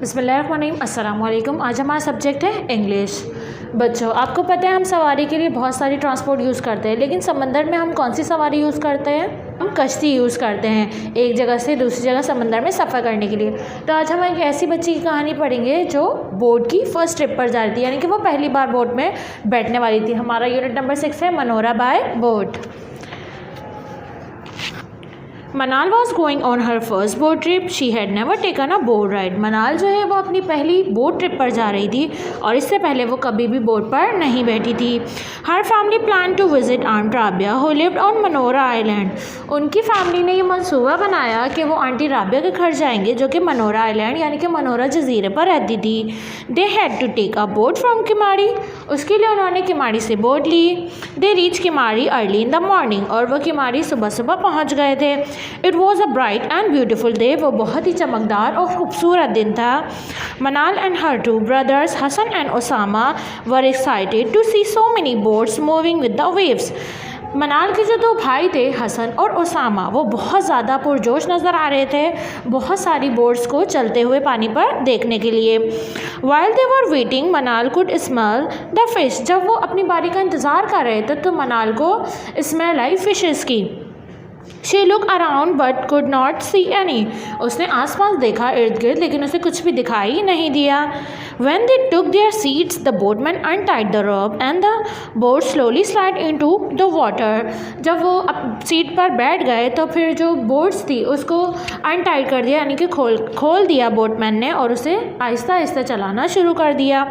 बिस्मिल्लाहिर्रहमानिर्रहीम। अस्सलाम वालेकुम। आज हमारा सब्जेक्ट है इंग्लिश। बच्चों, आपको पता है हम सवारी के लिए बहुत सारी ट्रांसपोर्ट यूज़ करते हैं, लेकिन समंदर में हम कौन सी सवारी यूज़ करते हैं? हम कश्ती यूज़ करते हैं एक जगह से दूसरी जगह समंदर में सफ़र करने के लिए। तो आज हम एक ऐसी बच्ची की कहानी पढ़ेंगे जो बोट की फ़र्स्ट ट्रिप पर जा रही थी, यानी कि वो पहली बार बोट में बैठने वाली थी। हमारा यूनिट नंबर 6 है मनोरा बाय बोट। मनाल was going on her first boat trip. She had never taken a boat ride. मनाल जो है वो अपनी पहली बोट ट्रिप पर जा रही थी और इससे पहले वो कभी भी बोट पर नहीं बैठी थी। Her family plan to visit aunt Rabia who lived on Manora island. उनकी फैमिली ने ये मंसूबा बनाया कि वो आंटी राबिया के घर जाएंगे जो कि मनोरा आइलैंड यानी कि मनोरा जजीरे पर रहती थी। They had to take a boat from Keamari. उसके लिए उन्होंने किमाड़ी से बोट ली। They reach Keamari early in the morning. और वो किमाड़ी सुबह सुबह पहुँच गए थे। It was a bright and beautiful day. वो बहुत ही चमकदार और खूबसूरत दिन था। Manal and her two brothers Hasan and Osama were excited to see so many boats moving with the waves. Manal के जो दो भाई थे हसन और ओसामा, वो बहुत ज़्यादा पुरजोश नज़र आ रहे थे बहुत सारी बोट्स को चलते हुए पानी पर देखने के लिए। वाइल दे वर वेटिंग मनाल कुड स्मेल द फिश। जब वो अपनी बारी का इंतज़ार कर रहे थे तो मनाल को स्मेल आई फिशेस की। She looked around but could not see any. उसने आसपास देखा इर्द गिर्द, लेकिन उसे कुछ भी दिखाई नहीं दिया। When they took their seats, the boatman untied the rope and the boat slowly slid into the water. जब वो सीट पर बैठ गए तो फिर जो बोट्स थी उसको अनटाइड कर दिया, यानी कि खोल दिया बोटमैन ने और उसे आहिस्ता आहिस्ता चलाना शुरू कर दिया।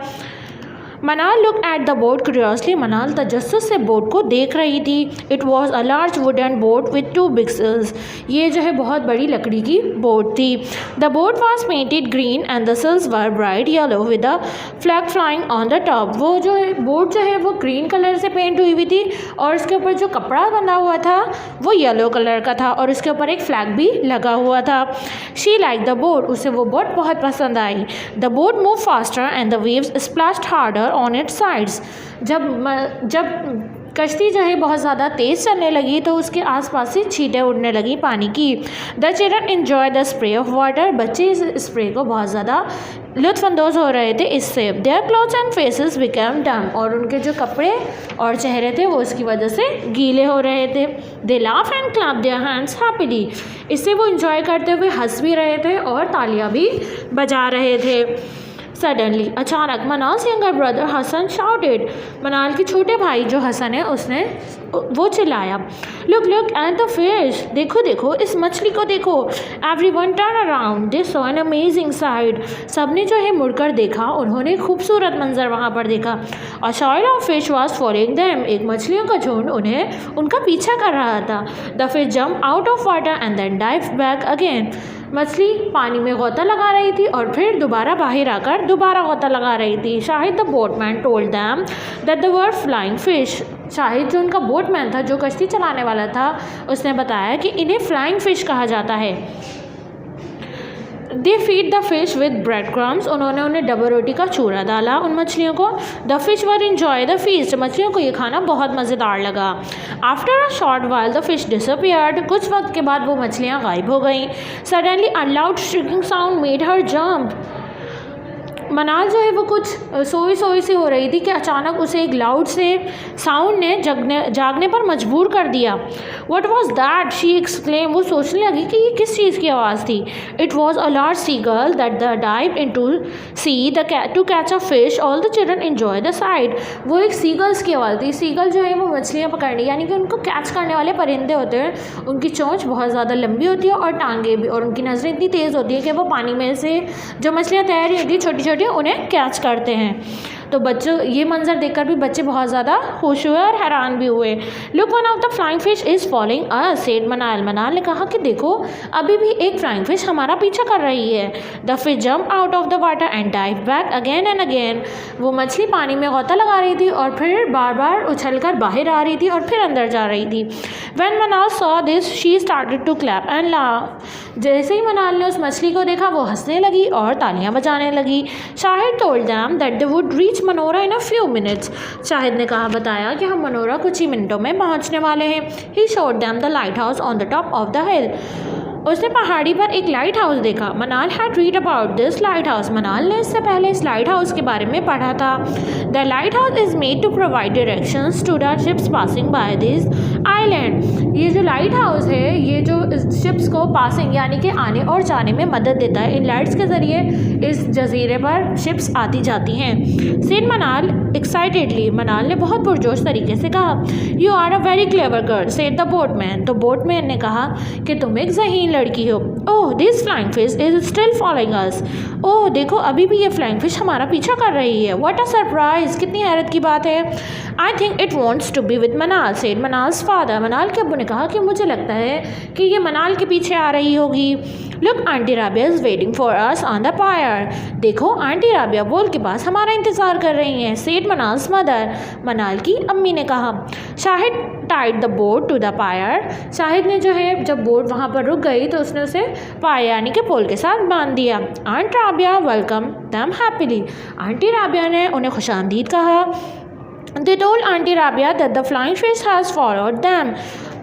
मनाल look at the boat curiously. मनाल तजस्सुस से बोट को देख रही थी। It was a large wooden boat with 2 big sails। ये जो है बहुत बड़ी लकड़ी की बोट थी। The boat was painted green and the sails were bright yellow with a flag flying on the top. वो जो है बोट जो है वो ग्रीन कलर से पेंट हुई थी और उसके ऊपर जो कपड़ा बंधा हुआ था वो येलो कलर का था और उसके ऊपर एक फ्लैग भी लगा हुआ था। She like the boat. उसे वो बोट बहुत पसंद आई। The boat move faster and the waves splashed harder on its sides. जब कश्ती जो है बहुत ज़्यादा तेज़ चलने लगी तो उसके आसपास से छींटें उड़ने लगी पानी की। The children enjoy the spray of water. बच्चे इस स्प्रे को बहुत ज़्यादा लुत्फ़अंदोज़ हो रहे थे इससे। Their clothes and faces become डम। और उनके जो कपड़े और चेहरे थे वो उसकी वजह से गीले हो रहे थे। They laugh and clap their hands happily. इससे वो इंजॉय करते हुए हंस भी रहे थे और तालियां भी बजा रहे थे। सडनली अचानक मनाल्स यंगर ब्रदर हसन शाउटेड। मनाल के छोटे भाई जो हसन है उसने वो चिल्लाया, look look at the fish. देखो देखो इस मछली को देखो। Everyone turn around. They saw an amazing site. सबने जो है मुड़कर देखा। उन्होंने खूबसूरत मंजर वहाँ पर देखा। A shoal of fish was following them. एक मछलियों का झुंड उन्हें उनका पीछा कर रहा था। The fish jump out of water and then dive back again. मछली पानी में गोता लगा रही थी और फिर दोबारा बाहर आकर दोबारा गोता लगा रही थी। Shahid the boatman told them that the were flying fish. Shahid जो उनका बोटमैन था, जो कश्ती चलाने वाला था, उसने बताया कि इन्हें फ्लाइंग फिश कहा जाता है। They feed the fish with bread crumbs. उन्होंने उन्हें डबल रोटी का चूरा डाला उन मछलियों को। The fish were enjoy the feast. मछलियों को ये खाना बहुत मज़ेदार लगा। After a short while the fish disappeared. कुछ वक्त के बाद वो मछलियाँ गायब हो गईं। Suddenly a loud shrieking sound made her jump. Manal जो है वो कुछ सोई सी हो रही थी कि अचानक उसे एक लाउड से साउंड ने जागने पर मजबूर कर दिया। What was that she exclaim. वो सोचने लगी कि ये किस चीज़ की आवाज़ थी। It was a large seagull that the dive into sea to catch a fish. All the children enjoy the sight. वो एक सीगल्स की आवाज़ थी। सीगल जो है वो मछलियाँ पकड़ने यानी कि उनको कैच करने वाले परिंदे होते हैं। उनकी चोंच बहुत ज़्यादा लंबी होती है और टांगे भी, और उनकी नज़रें इतनी तेज़ होती है कि वो पानी में से जो मछलियाँ तैर रही होती है छोटी छोटी उन्हें कैच करते हैं। तो बच्चों ये मंजर देखकर भी बच्चे बहुत ज़्यादा खुश हुए और हैरान भी हुए। Look one of the flying fish is following us said मनाल। मनाल ने कहा कि देखो अभी भी एक फ्लाइंग फिश हमारा पीछा कर रही है। The fish jump out of the water and dive back again and again. वो मछली पानी में गोता लगा रही थी और फिर बार बार उछलकर बाहर आ रही थी और फिर अंदर जा रही थी। When Manal saw this she started to clap and laugh. जैसे ही मनाल ने उस मछली को देखा वो हंसने लगी और तालियां बजाने लगी। Shahid told them that they would reach Monera in a few minutes. Shahid ने बताया कि हम मनोरा कुछ ही मिनटों में पहुंचने वाले हैं। He showed them the light house on the top of the हिल। उसने पहाड़ी पर एक लाइट हाउस देखा। मनाल had read about this light house. मनाल ने इससे पहले इस लाइट हाउस के बारे में पढ़ा था। The lighthouse is made to provide directions to the ships passing by this island. ये जो लाइट हाउस है ये जो शिप्स को पासिंग यानी कि आने और जाने में मदद देता है। इन लाइट्स के ज़रिए इस जजीरे पर शिप्स आती जाती हैं। सेड मनाल एक्साइटेडली। मनाल ने बहुत पुरजोश तरीके से कहा, you are a very clever girl said the boatman. तो बोटमैन ने कहा कि तुम एक ज़हीन लड़की हो। Oh this flying fish is still following us. ओह देखो अभी भी ये फ्लाइंग फिश हमारा पीछा कर रही है। व्हाट अ सरप्राइज, कितनी हैरत की बात है। I think it wants to be with Manal said Manal's father. Manal के अब्बू ने कहा कि मुझे लगता है कि ये मनाल के पीछे आ रही होगी। Look aunty Rabia is waiting for us on the pier. देखो आंटी राबिया बोल के पास हमारा इंतज़ार कर रही हैं सेड मनाल्स मदर। मनाल की अम्मी ने कहा। Shahid tied the boat to the pier. Shahid ने जो है जब बोट वहाँ पर रुक गई तो उसने उसे पायर यानी कि पोल के साथ बांध दिया। Aunt Rabia welcome them happily. Aunty Rabia ने उन्हें खुशामदीद कहा। They told aunty Rabia that the flying fish has followed them.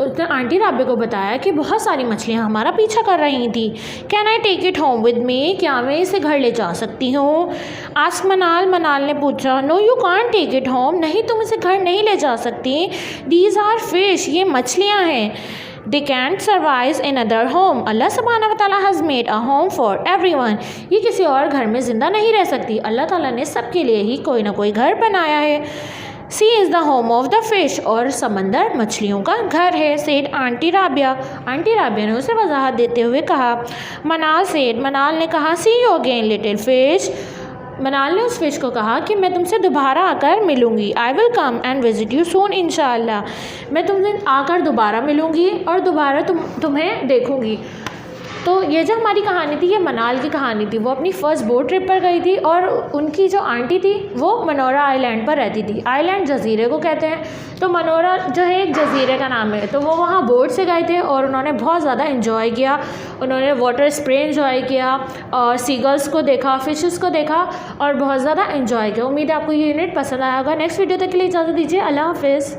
उसने आंटी राबिया को बताया कि बहुत सारी मछलियाँ हमारा पीछा कर रही थी। Can I take it home with me, क्या मैं इसे घर ले जा सकती हूँ। आस्क मनाल। मनाल ने पूछा। No you can't take it home, नहीं तुम इसे घर नहीं ले जा सकती। दीज आर फिश, ये मछलियाँ हैं। They can't survive in other home. अल्लाह सुब्हानहू व तआला has made a home for everyone. ये किसी और घर में ज़िंदा नहीं रह सकती। अल्लाह ताला ने सबके लिए ही कोई ना कोई घर बनाया है। Sea is the home of the fish, और समंदर मछलियों का घर है said aunty Rabia. Aunty Rabia ने उसे वजाहत देते हुए कहा। मनाल सेड। मनाल ने कहा, सी यू अगेन लिटिल फिश। मनाल ने उस फिश को कहा कि मैं तुमसे दोबारा आकर मिलूँगी। I will come and visit you soon इंशाअल्लाह। मैं तुमसे आकर दोबारा मिलूँगी और दोबारा तुम्हें देखूँगी। तो ये जो हमारी कहानी थी ये मनाल की कहानी थी। वो अपनी फ़र्स्ट बोट ट्रिप पर गई थी और उनकी जो आंटी थी वो मनोरा आइलैंड पर रहती थी। आइलैंड जजीरे को कहते हैं। तो मनोरा जो है एक जजीरे का नाम है। तो वो वहाँ बोट से गए थे और उन्होंने बहुत ज़्यादा इन्जॉय किया। उन्होंने वाटर स्प्रे इन्जॉय किया और सीगल्स को देखा, फिशेस को देखा और बहुत ज़्यादा इन्जॉय किया। उम्मीद है आपको ये यूनिट पसंद आया होगा। नेक्स्ट वीडियो तक के लिए इजाज़त दीजिए। अल्लाह हाफिज़।